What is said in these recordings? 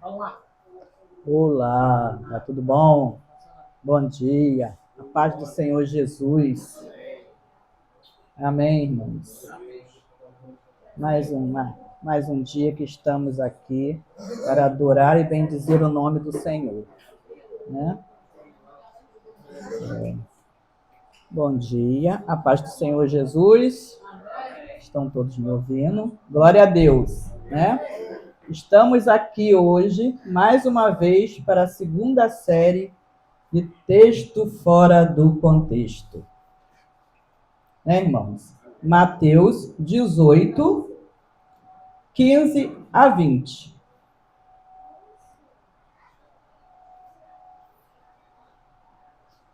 Olá, tá tudo bom? Bom dia, a paz do Senhor Jesus. Amém, irmãos. Mais um dia que estamos aqui para adorar e bendizer o nome do Senhor, né? Bom dia, a paz do Senhor Jesus. Estão todos me ouvindo? Glória a Deus, né? Estamos aqui hoje, mais uma vez, para a segunda série de Texto Fora do Contexto. Né, irmãos? Mateus 18, 15 a 20.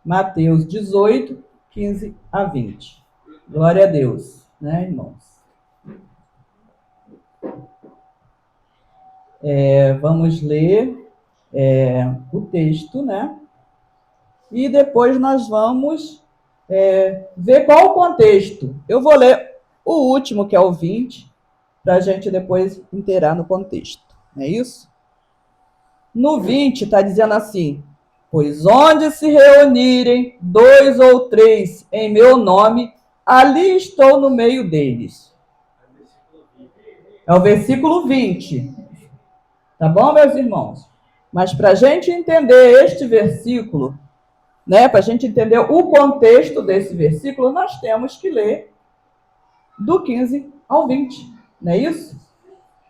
Mateus 18, 15 a 20. Glória a Deus, né, irmãos? Vamos ler o texto, né? E depois nós vamos ver qual o contexto. Eu vou ler o último, que é o 20, para a gente depois inteirar no contexto. Não é isso? No 20 está dizendo assim: pois onde se reunirem 2 ou 3 em meu nome, ali estou no meio deles. É o versículo 20. Tá bom, meus irmãos? Mas para a gente entender este versículo, né, para a gente entender o contexto desse versículo, nós temos que ler do 15 ao 20. Não é isso?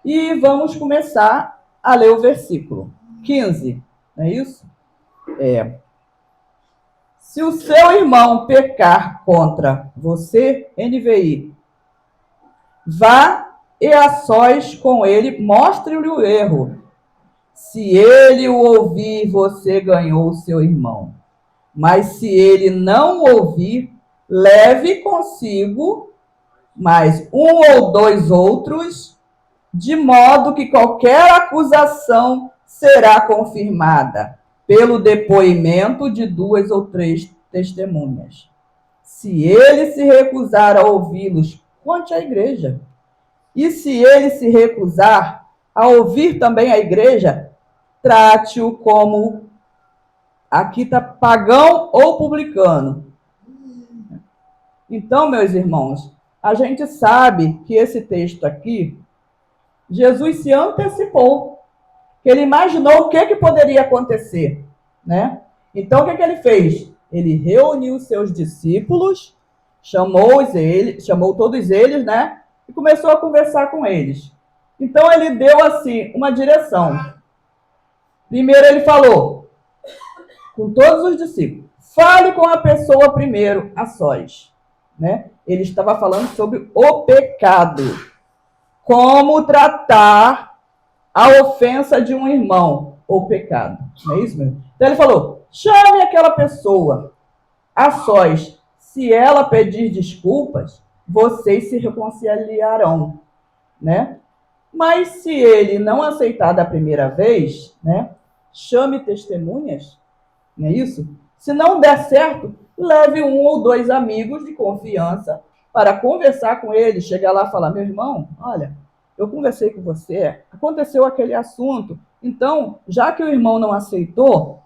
E vamos começar a ler o versículo 15. Não é isso? Se o seu irmão pecar contra você, NVI, vá e a sós com ele, mostre-lhe o erro. Se ele o ouvir, você ganhou o seu irmão. Mas se ele não ouvir, leve consigo mais um ou dois outros, de modo que qualquer acusação será confirmada pelo depoimento de 2 ou 3 testemunhas. Se ele se recusar a ouvi-los, conte à igreja. E se ele se recusar a ouvir também a igreja, trate-o como, aqui está, pagão ou publicano. Então, meus irmãos, a gente sabe que esse texto aqui, Jesus se antecipou, que ele imaginou o que poderia acontecer, né? Então, o que ele fez? Ele reuniu seus discípulos, chamou todos eles, né? E começou a conversar com eles. Então, ele deu, assim, uma direção. Primeiro, ele falou com todos os discípulos: fale com a pessoa primeiro, a sós. Né? Ele estava falando sobre o pecado. Como tratar a ofensa de um irmão, ou pecado. Não é isso mesmo? Então ele falou: chame aquela pessoa a sós. Se ela pedir desculpas, vocês se reconciliarão. Né? Mas se ele não aceitar da primeira vez, né, chame testemunhas, não é isso? Se não der certo, leve um ou dois amigos de confiança para conversar com ele, chegar lá e falar: meu irmão, olha, eu conversei com você, aconteceu aquele assunto, então, já que o irmão não aceitou,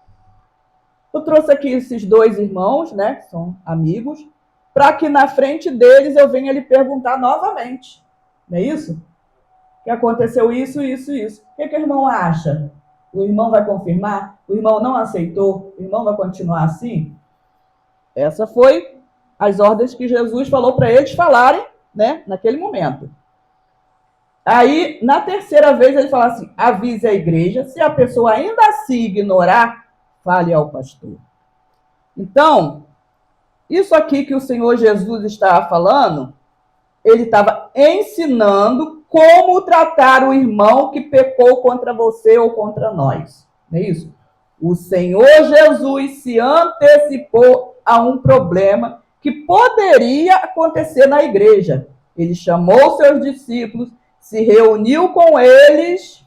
eu trouxe aqui esses dois irmãos, né, que são amigos, para que na frente deles eu venha lhe perguntar novamente, não é isso? Que aconteceu isso, isso, isso. O que o irmão acha? O irmão vai confirmar? O irmão não aceitou? O irmão vai continuar assim? Essa foi as ordens que Jesus falou para eles falarem, né, naquele momento. Aí, na terceira vez, ele fala assim: avise a igreja. Se a pessoa ainda assim ignorar, fale ao pastor. Então, isso aqui que o Senhor Jesus estava falando, ele estava ensinando como tratar o irmão que pecou contra você ou contra nós. Não é isso? O Senhor Jesus se antecipou a um problema que poderia acontecer na igreja. Ele chamou seus discípulos, se reuniu com eles,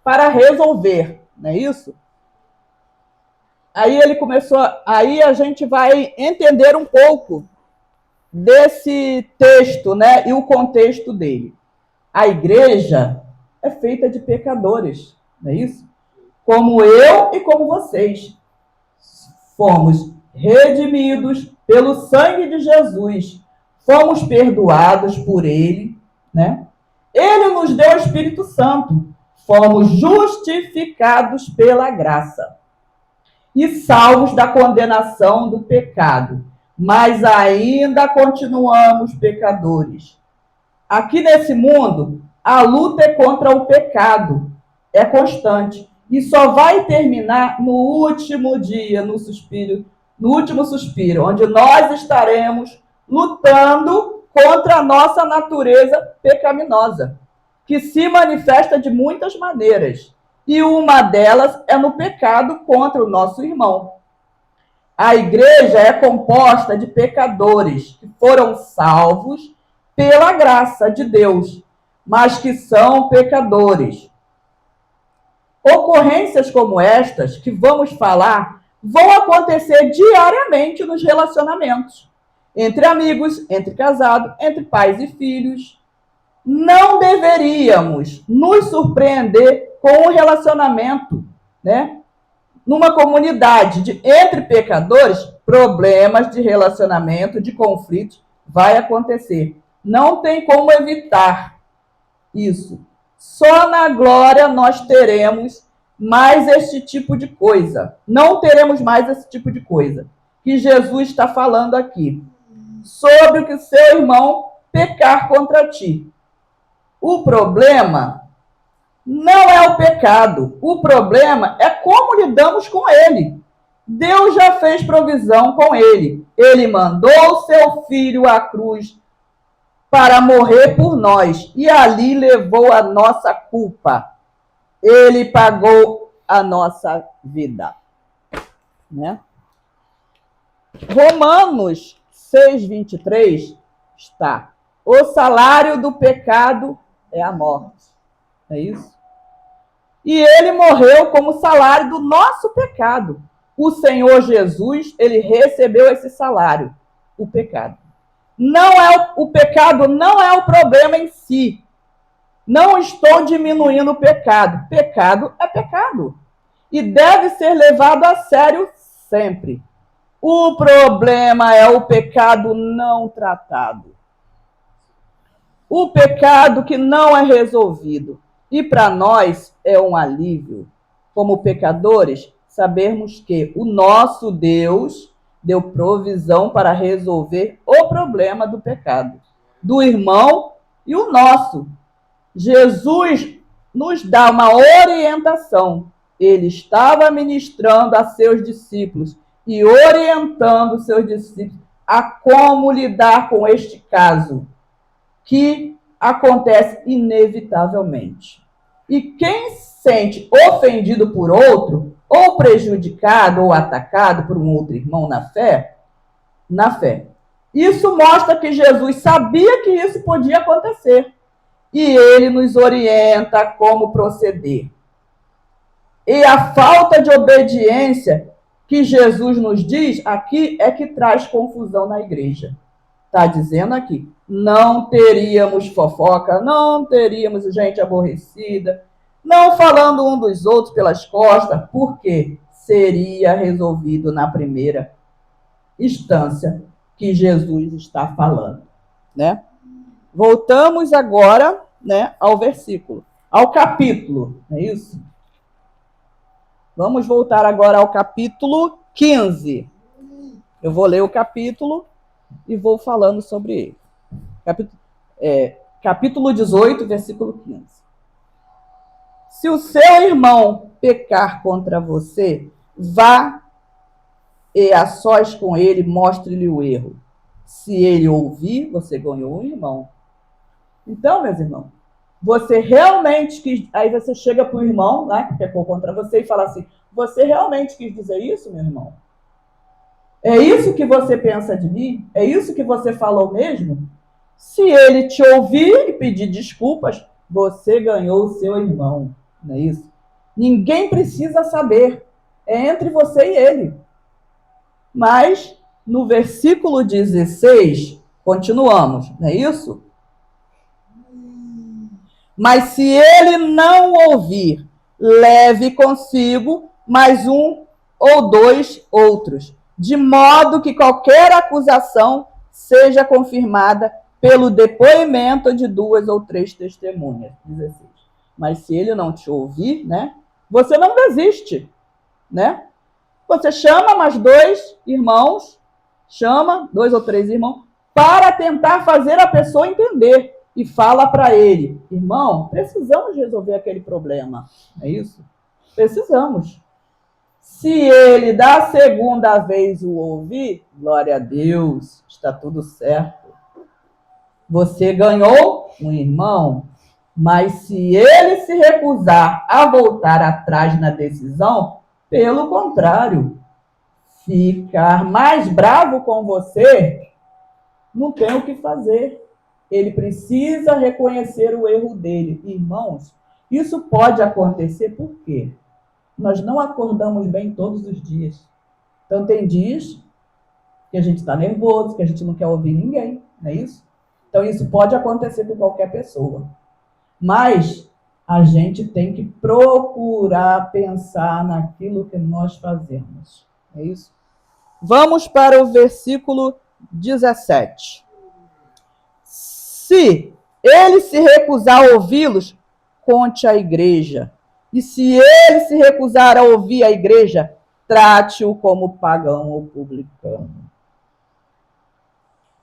para resolver, não é isso? Aí ele começou, aí a gente vai entender um pouco desse texto, né, e o contexto dele. A igreja é feita de pecadores, não é isso? Como eu e como vocês. Fomos redimidos pelo sangue de Jesus. Fomos perdoados por ele, né? Ele nos deu o Espírito Santo. Fomos justificados pela graça e salvos da condenação do pecado. Mas ainda continuamos pecadores. Aqui nesse mundo, a luta é contra o pecado. É constante. E só vai terminar no último dia, no último suspiro, onde nós estaremos lutando contra a nossa natureza pecaminosa, que se manifesta de muitas maneiras. E uma delas é no pecado contra o nosso irmão. A igreja é composta de pecadores que foram salvos pela graça de Deus, mas que são pecadores. Ocorrências como estas que vamos falar vão acontecer diariamente nos relacionamentos, entre amigos, entre casados, entre pais e filhos. Não deveríamos nos surpreender com o relacionamento, né? Numa comunidade entre pecadores, problemas de relacionamento, de conflitos, vai acontecer. Não tem como evitar isso. Só na glória nós teremos mais este tipo de coisa. Não teremos mais esse tipo de coisa que Jesus está falando aqui. Sobre o que seu irmão pecar contra ti. O problema não é o pecado. O problema é como lidamos com ele. Deus já fez provisão com ele. Ele mandou seu filho à cruz para morrer por nós. E ali levou a nossa culpa. Ele pagou a nossa vida. Né? Romanos 6:23 está: o salário do pecado é a morte. É isso? E ele morreu como salário do nosso pecado. O Senhor Jesus, ele recebeu esse salário, o pecado. O pecado não é o problema em si. Não estou diminuindo o pecado. Pecado é pecado. E deve ser levado a sério sempre. O problema é o pecado não tratado. O pecado que não é resolvido. E para nós é um alívio, como pecadores, sabermos que o nosso Deus deu provisão para resolver o problema do pecado, do irmão e o nosso. Jesus nos dá uma orientação. Ele estava ministrando a seus discípulos e orientando seus discípulos a como lidar com este caso, que acontece inevitavelmente. E quem se sente ofendido por outro, ou prejudicado ou atacado por um outro irmão na fé, isso mostra que Jesus sabia que isso podia acontecer. E ele nos orienta como proceder. E a falta de obediência que Jesus nos diz aqui é que traz confusão na igreja. Está dizendo aqui, não teríamos fofoca, não teríamos gente aborrecida, não falando um dos outros pelas costas, porque seria resolvido na primeira instância que Jesus está falando, né? Voltamos agora, né, ao versículo, ao capítulo, não é isso? Vamos voltar agora ao capítulo 15. Eu vou ler o capítulo e vou falando sobre ele. Capítulo 18, versículo 15. Se o seu irmão pecar contra você, vá e a sós com ele, mostre-lhe o erro. Se ele ouvir, você ganhou um irmão. Então, meus irmãos, você realmente quis... Aí você chega para o irmão, né, que pecou contra você e fala assim, você realmente quis dizer isso, meu irmão? É isso que você pensa de mim? É isso que você falou mesmo? Se ele te ouvir e pedir desculpas, você ganhou o seu irmão. Não é isso? Ninguém precisa saber. É entre você e ele. Mas, no versículo 16, Continuamos, não é isso? Mas se ele não ouvir, leve consigo mais um ou dois outros, de modo que qualquer acusação seja confirmada pelo depoimento de 2 ou 3 testemunhas. 16. Mas se ele não te ouvir, né? Você não desiste, né? Você chama mais 2 irmãos, chama 2 ou 3 irmãos, para tentar fazer a pessoa entender. E fala para ele, irmão, precisamos resolver aquele problema. É isso? Precisamos. Se ele da segunda vez o ouvir, glória a Deus, está tudo certo. Você ganhou um irmão, mas se ele se recusar a voltar atrás na decisão, pelo contrário, ficar mais bravo com você, não tem o que fazer. Ele precisa reconhecer o erro dele. Irmãos, isso pode acontecer por quê? Nós não acordamos bem todos os dias. Então, tem dias que a gente está nervoso, que a gente não quer ouvir ninguém, não é isso? Então, isso pode acontecer com qualquer pessoa. Mas a gente tem que procurar pensar naquilo que nós fazemos. É isso? Vamos para o versículo 17. Se ele se recusar a ouvi-los, conte à igreja. E se ele se recusar a ouvir a igreja, trate-o como pagão ou publicano.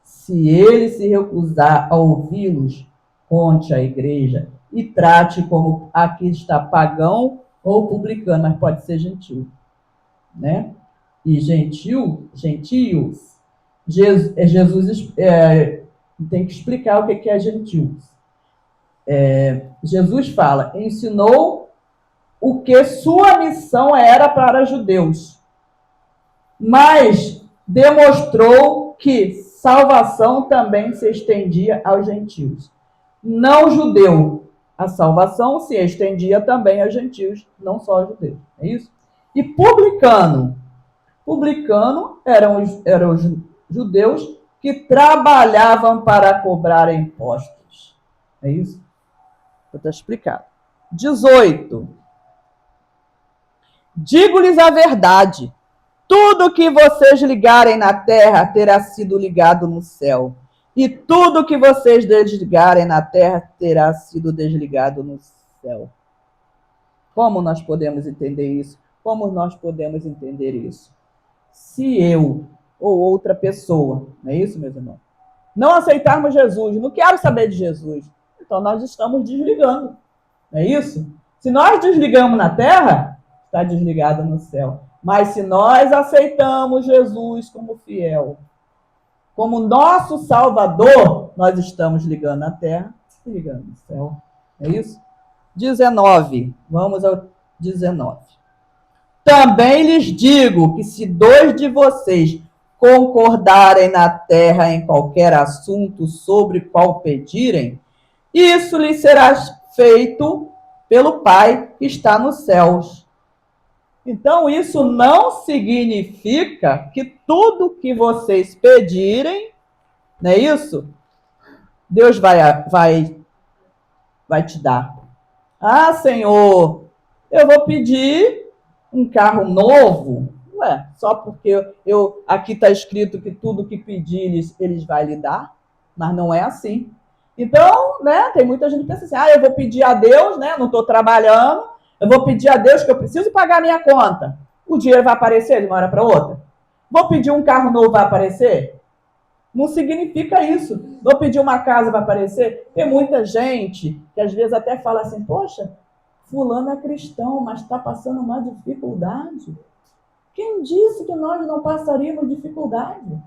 Se ele se recusar a ouvi-los, conte à igreja e trate como aqui está pagão ou publicano, mas pode ser gentil, né? E gentios, Jesus tem que explicar o que é gentios. Jesus fala, ensinou o que sua missão era para judeus, mas demonstrou que salvação também se estendia aos gentios. Não judeu, a salvação se estendia também aos gentios, não só aos judeus. É isso? E publicano. Publicano eram os judeus que trabalhavam para cobrar impostos. É isso? Está explicado. 18. Digo-lhes a verdade. Tudo que vocês ligarem na terra terá sido ligado no céu. E tudo que vocês desligarem na terra terá sido desligado no céu. Como nós podemos entender isso? Como nós podemos entender isso? Se eu ou outra pessoa, não é isso, meus irmãos? Não aceitarmos Jesus, não quero saber de Jesus, então nós estamos desligando, não é isso? Se nós desligamos na terra, está desligado no céu. Mas se nós aceitamos Jesus como fiel, como nosso Salvador, nós estamos ligando na terra e ligando no céu. É isso? 19. Vamos ao 19. Também lhes digo que se 2 de vocês concordarem na terra em qualquer assunto sobre qual pedirem, isso lhes será feito pelo Pai que está nos céus. Então, isso não significa que tudo que vocês pedirem, não é isso? Deus vai te dar. Ah, Senhor, eu vou pedir um carro novo. Ué, só porque aqui está escrito que tudo que pedir eles vão lhe dar, mas não é assim. Então, né, tem muita gente que pensa assim, eu vou pedir a Deus, né, não estou trabalhando, eu vou pedir a Deus que eu preciso pagar a minha conta. O dinheiro vai aparecer de uma hora para outra? Vou pedir um carro novo, vai aparecer? Não significa isso. Vou pedir uma casa, vai aparecer? Tem muita gente que às vezes até fala assim, poxa, fulano é cristão, mas está passando uma dificuldade. Quem disse que nós não passaríamos dificuldade?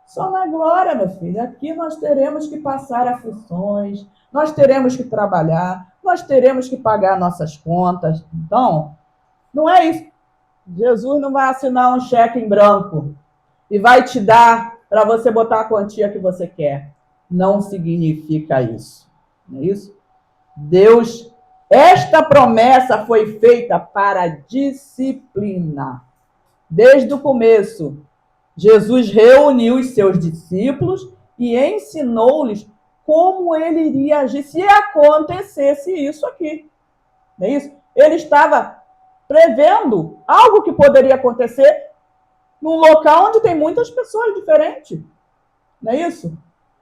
Só na glória, meu filho. Aqui nós teremos que passar aflições, nós teremos que trabalhar, nós teremos que pagar nossas contas. Então, não é isso. Jesus não vai assinar um cheque em branco e vai te dar para você botar a quantia que você quer. Não significa isso. Não é isso? Deus, esta promessa foi feita para disciplina. Desde o começo, Jesus reuniu os seus discípulos e ensinou-lhes como ele iria agir se acontecesse isso aqui. Não é isso? Ele estava prevendo algo que poderia acontecer num local onde tem muitas pessoas diferentes. Não é isso?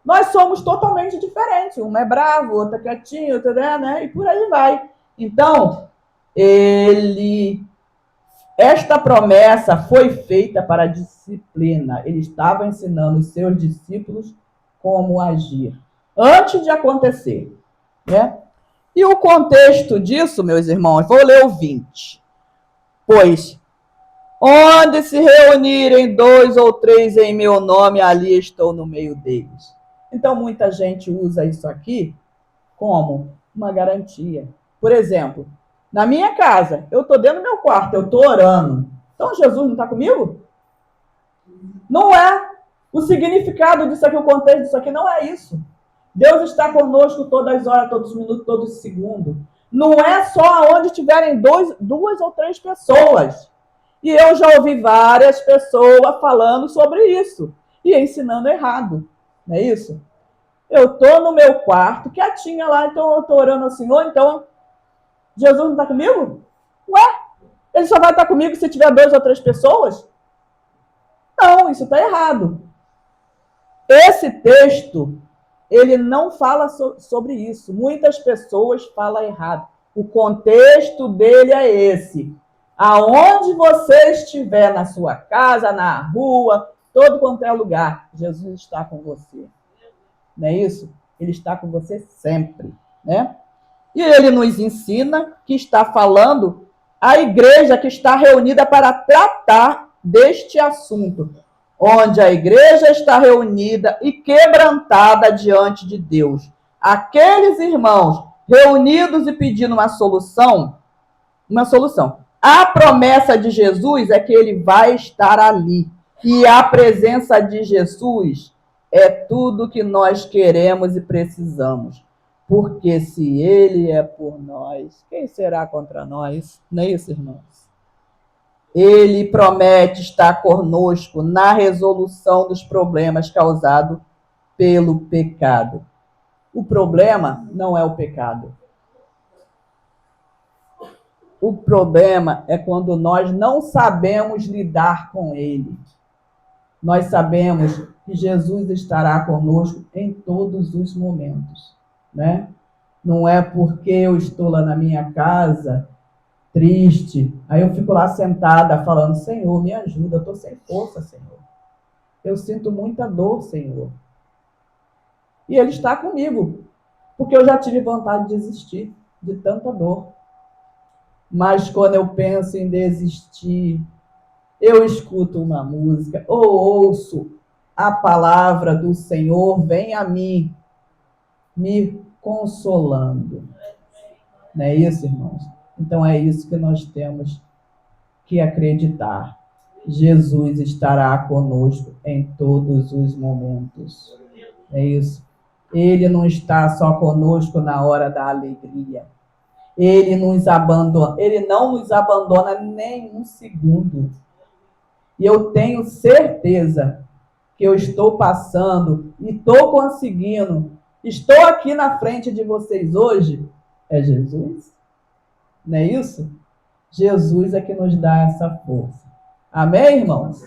Nós somos totalmente diferentes. Um é bravo, outro é quietinho, outro né? E por aí vai. Então, esta promessa foi feita para a disciplina. Ele estava ensinando os seus discípulos como agir antes de acontecer, né? E o contexto disso, meus irmãos, vou ler o 20. Pois, onde se reunirem 2 ou 3 em meu nome, ali estou no meio deles. Então, muita gente usa isso aqui como uma garantia. Por exemplo, na minha casa, eu estou dentro do meu quarto, eu estou orando. Então, Jesus não está comigo? Não é. O significado disso aqui, o contexto disso aqui, não é isso. Deus está conosco todas as horas, todos os minutos, todos os segundos. Não é só onde tiverem 2 ou 3 pessoas. E eu já ouvi várias pessoas falando sobre isso e ensinando errado. Não é isso? Eu estou no meu quarto, quietinha lá, então eu estou orando ao Senhor, então Jesus não está comigo? Ué, ele só vai estar comigo se tiver 2 ou 3 pessoas? Não, isso está errado. Esse texto, ele não fala sobre isso. Muitas pessoas falam errado. O contexto dele é esse. Aonde você estiver, na sua casa, na rua, todo quanto é lugar, Jesus está com você. Não é isso? Ele está com você sempre, né? E ele nos ensina que está falando a igreja que está reunida para tratar deste assunto, onde a igreja está reunida e quebrantada diante de Deus. Aqueles irmãos reunidos e pedindo uma solução. A promessa de Jesus é que ele vai estar ali. E a presença de Jesus é tudo que nós queremos e precisamos. Porque se ele é por nós, quem será contra nós? Não é isso, irmãos? Ele promete estar conosco na resolução dos problemas causados pelo pecado. O problema não é o pecado. O problema é quando nós não sabemos lidar com ele. Nós sabemos que Jesus estará conosco em todos os momentos, né? Não é porque eu estou lá na minha casa triste, aí eu fico lá sentada falando, Senhor, me ajuda, eu estou sem força, Senhor. Eu sinto muita dor, Senhor. E ele está comigo, porque eu já tive vontade de desistir de tanta dor. Mas quando eu penso em desistir, eu escuto uma música, ou ouço a palavra do Senhor, vem a mim, me consolando. Não é isso, irmãos? Então é isso que nós temos que acreditar. Jesus estará conosco em todos os momentos. É isso. Ele não está só conosco na hora da alegria. Ele não nos abandona nem um segundo. E eu tenho certeza que eu estou passando e estou conseguindo. Estou aqui na frente de vocês hoje. É Jesus? Não é isso? Jesus é que nos dá essa força. Amém, irmãos?